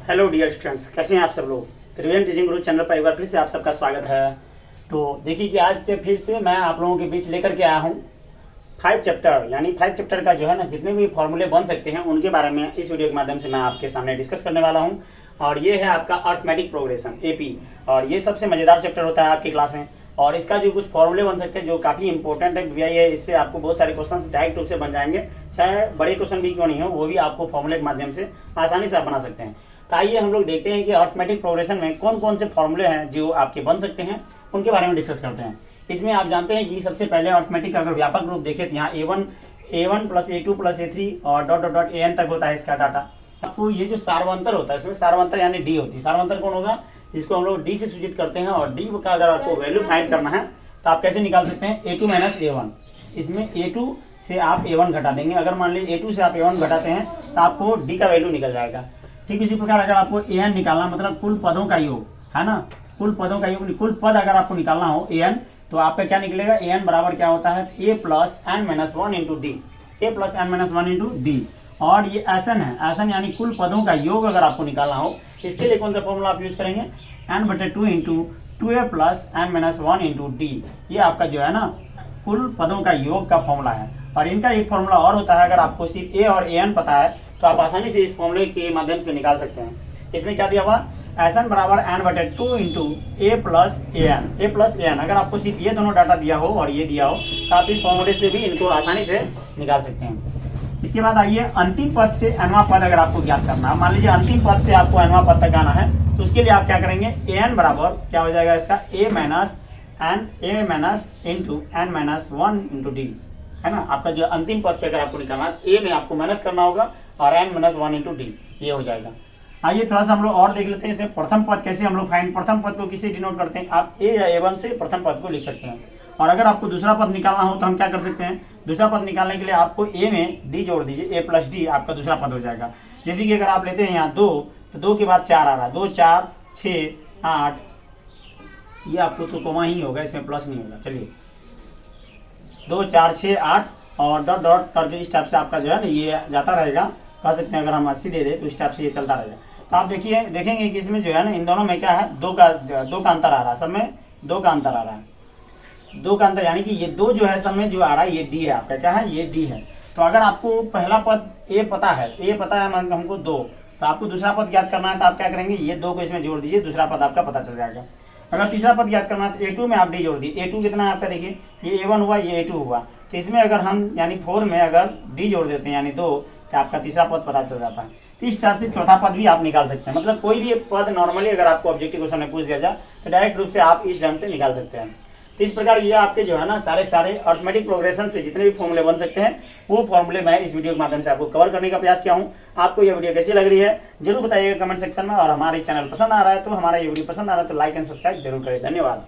Hello dear students, कैसे हैं आप सब लोग। त्रिवेणी टीचिंग गुरु चैनल पर एक बार फिर से आप सबका स्वागत है। तो देखिए कि आज फिर से मैं आप लोगों के बीच लेकर के आया हूँ 5 चैप्टर, यानी 5 चैप्टर का जो है ना जितने भी फॉर्मूले बन सकते हैं उनके बारे में इस वीडियो के माध्यम से मैं आपके सामने डिस्कस करने वाला हूँ। और ये है आपका अर्थमेटिक प्रोग्रेशन एपी, और ये सबसे मज़ेदार चैप्टर होता है आपकी क्लास में। और इसका जो कुछ फॉर्मूले बन सकते हैं जो काफ़ी इंपॉर्टेंट है VI है, इससे आपको बहुत सारे क्वेश्चन डायरेक्ट रूप से बन जाएंगे, चाहे बड़े क्वेश्चन भी क्यों नहीं हो, वो भी आपको फॉर्मूले के माध्यम से आसानी से आप बना सकते हैं। तो आइए हम लोग देखते हैं कि अर्थमेटिक प्रोग्रेशन में कौन कौन से फॉर्मूले हैं जो आपके बन सकते हैं, उनके बारे में डिस्कस करते हैं। इसमें आप जानते हैं कि सबसे पहले अर्थमेटिक अगर व्यापक रूप देखें तो यहाँ A1 plus A2 plus A3 और डॉट डॉट डॉट AN तक होता है इसका डाटा। आपको ये जो सार्वंतर होता है इसमें सार्वंतर यानी डी होती है। सार्वंतर कौन होगा, जिसको हम लोग डी से सूचित करते हैं। और डी का अगर आपको वैल्यू फाइंड करना है तो आप कैसे निकाल सकते हैं, A2 माइनस A1। इसमें A2 से आप A1 घटा देंगे। अगर मान लीजिए A2 से आप A1 घटाते हैं तो आपको डी का वैल्यू निकल जाएगा। ठीक इसी प्रकार अगर आपको AN निकालना, मतलब कुल पदों का योग है ना, कुल पदों का योग, कुल पद अगर आपको निकालना हो AN, तो आपका क्या निकलेगा, AN बराबर क्या होता है A plus n minus one into D, A plus n minus one into D. और ये एसन है, एसन यानी कुल पदों का योग अगर आपको निकालना हो, इसके लिए कौन सा फॉर्मूला आप यूज करेंगे, n/2 into 2A plus n minus one into D. ये आपका जो है ना कुल पदों का योग का फॉर्मूला है। और इनका एक फॉर्मूला और होता है, अगर आपको सिर्फ A और AN पता है तो आप आसानी से इस फॉर्मूले के माध्यम से निकाल सकते हैं। इसमें क्या दिया हुआ, एसन बराबर n/2 into A plus AN। अगर आपको सिर्फ ये दोनों डाटा दिया हो और ये दिया हो तो आप इस फॉर्मूले से भी इनको आसानी से निकाल सकते हैं। इसके बाद आइए अंतिम पद से nवां पद अगर आपको ज्ञात करना है, मान लीजिए अंतिम पद से आपको nवां पद तक आना है, तो उसके लिए आप क्या करेंगे, AN बराबर क्या हो जाएगा इसका A minus into n minus one into D, है ना। आपका जो अंतिम पद से अगर आपको निकालना है A में आपको माइनस करना होगा और n minus one into D, ये हो जाएगा। आइए थोड़ा सा हम लोग और देख लेते हैं इसमें प्रथम पद कैसे हम लोग फाइंड, प्रथम पद को किससे डिनोट करते हैं, आप A या A1 से प्रथम पद को लिख सकते हैं। और अगर आपको दूसरा पद निकालना हो तो हम क्या कर सकते हैं, दूसरा पद निकालने के लिए आपको A में D जोड़ दीजिए, A प्लस D आपका दूसरा पद हो जाएगा। जैसे कि अगर आप लेते हैं यहाँ 2, तो 2 के बाद 4 आ रहा है, 2 4 6 8, ये आपको तो कोमा ही होगा, इसमें प्लस नहीं होगा। चलिए 2 4 6 8 और डॉट डॉट करके इस टाइप से आपका जो है ना ये जाता रहेगा। कह सकते हैं अगर हम 80 दे दें तो इस टाइप से ये चलता रहेगा। तो आप देखेंगे कि इसमें जो है ना इन दोनों में क्या है, दो का अंतर आ रहा है, सब में 2 का अंतर आ रहा है, 2 का अंतर, यानी कि ये 2 जो है सब में जो आ रहा है ये D है आपका, क्या है ये D है। तो अगर आपको पहला पद A पता है हमको 2, तो आपको दूसरा पद ज्ञात करना है तो आप क्या करेंगे, ये 2 को इसमें जोड़ दीजिए, दूसरा पद आपका पता चल जाएगा। अगर तीसरा पद ज्ञात करना है तो A2 में आप D जोड़ दिए, A2 कितना है आपका, देखिए ये A1 हुआ, ये A2 हुआ, तो इसमें अगर हम यानी 4 में अगर D जोड़ देते हैं यानी 2, तो आपका तीसरा पद पता चल जाता है। तो इस टाइप से चौथा पद भी आप निकाल सकते हैं। मतलब कोई भी पद नॉर्मली अगर आपको ऑब्जेक्टिव क्वेश्चन में पूछ दिया जाए तो डायरेक्ट रूप से आप इस ढंग से निकाल सकते हैं। तो इस प्रकार ये आपके जो है ना सारे अर्थमेटिक प्रोग्रेशन से जितने भी फॉर्मूले बन सकते हैं वो फॉर्मूले मैं इस वीडियो के माध्यम से आपको कवर करने का प्रयास किया हूँ। आपको ये वीडियो कैसी लग रही है जरूर बताइएगा कमेंट सेक्शन में। और हमारे चैनल पसंद आ रहा है तो हमारा ये वीडियो पसंद आ रहा है तो लाइक एंड सब्सक्राइब जरूर करें। धन्यवाद।